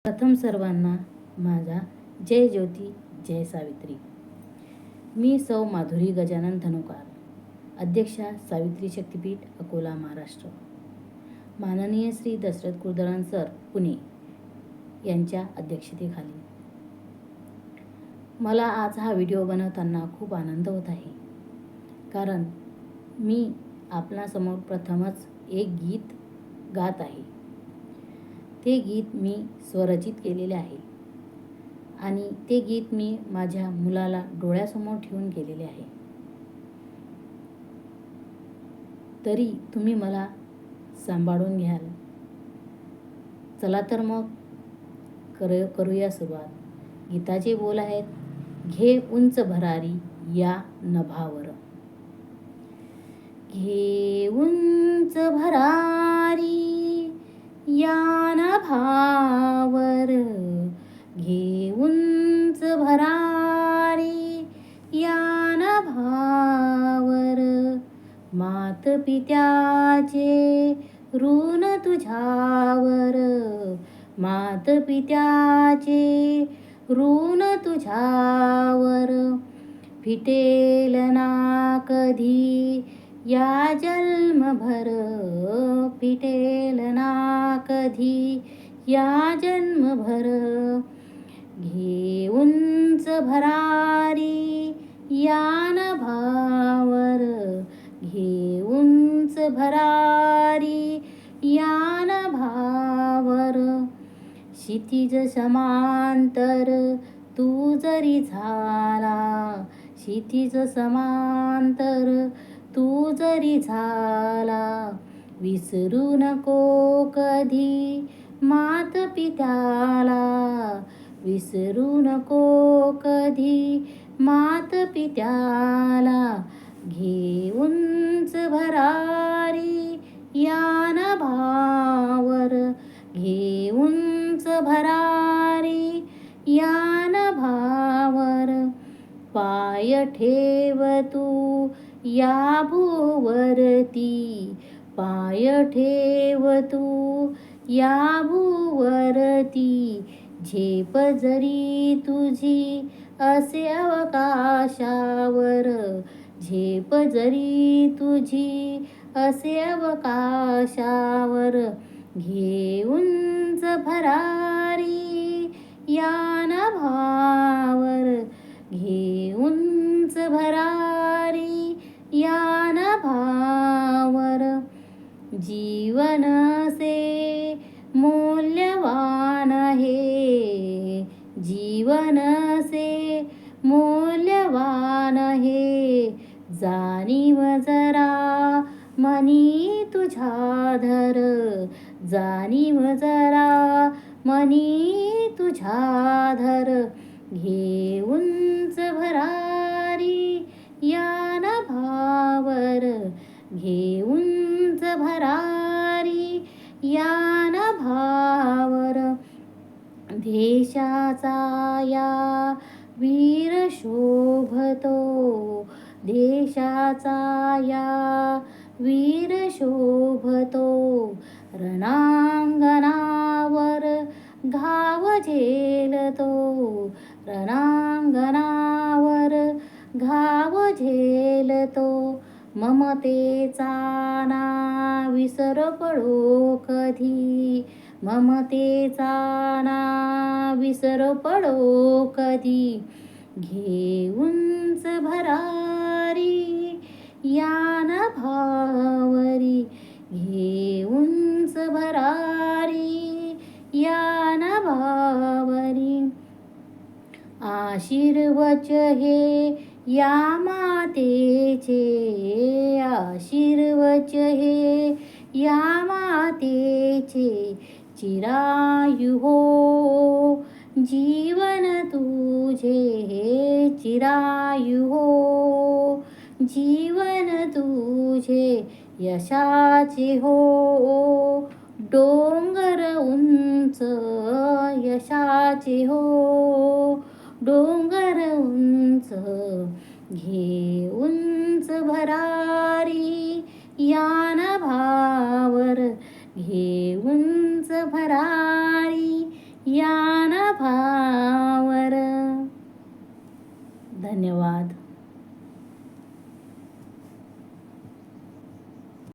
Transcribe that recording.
प्रथम सर्वांना माझा जय ज्योती जय सावित्री. मी सौ माधुरी गजानन धनुकार, अध्यक्षा सावित्री शक्तीपीठ अकोला महाराष्ट्र. माननीय श्री दशरथ कुलकर्णी सर पुणे यांच्या अध्यक्षतेखाली मला आज हा व्हिडिओ बनवताना खूप आनंद होत आहे. कारण मी आपणासमोर प्रथमच एक गीत गात आहे. ते गीत मी स्वरचित केलेले आहे आणि ते गीत मी माझ्या मुलाला डोळ्यासमोर ठेवून केलेले आहे. तरी तुम्ही मला सांभाळून घ्याल. चला तर मग करूया सुरुवात. गीताचे बोल आहेत, घे उंच भरारी या नभावर. घे उंच भरारी या नभावर, घे उंच भरारी या नभावर. मात पित्याचे ऋण तुझ्यावर, मात पित्याचे ऋण तुझ्यावर. फिटेल ना कधी या जन्मभर, फिटेल ना कधी या जन्मभर. घे उंच भरारी या नभावर, घे उंच भरारी या नभावर. क्षितिज समांतर तू जरी झाला, क्षितिज समांतर तू जरी झाला. विसरू नको कधी मात पित्याला, विसरू नको कधी मात पित्याला. घे उंच भरारी या नभावर, घे उंच भरारी या नभावर. पाय ठेव तू या भूवरती, पाय ठेव तू या भूवरती. झेप जरी तुझी असे अवकाशावर, झेप जरी तुझी असे अवकाशावर. घे उंच भरारी या नभावर, घे उंच भरारी या नभावर. जीवन से मूल्यवान है, जीवन से मूल्यवान है. जाणीव जरा मनी तुझ्या धर, जाणीव जरा मनी तुझ्या धर. घे उंच भरारी या नभावर, घे उंच भरारी या नभावर. देशाचा या वीर शोभतो, देशाचा या वीर शोभतो. रणांगणावर घाव झेलतो, रणांगणावर घाव झेलतो. ममतेचा ना विसर पडो कधी, ममतेचा ना विसर पडो कधी. घे उंच भरारी या नभावरी, घे उंच भरारी या नभावरी. आशीर्वच हे या मातेचे, आशीर्वच हे या मातेचे. चिरायु हो जीवन तुझे, चिरायु हो जीवन तुझे. यशाचे हो डोंगर उंच, यशाचे हो डोंगर उंच. घे उंच भरारी या नभावर, घे उंच भरारी या धन्यवाद.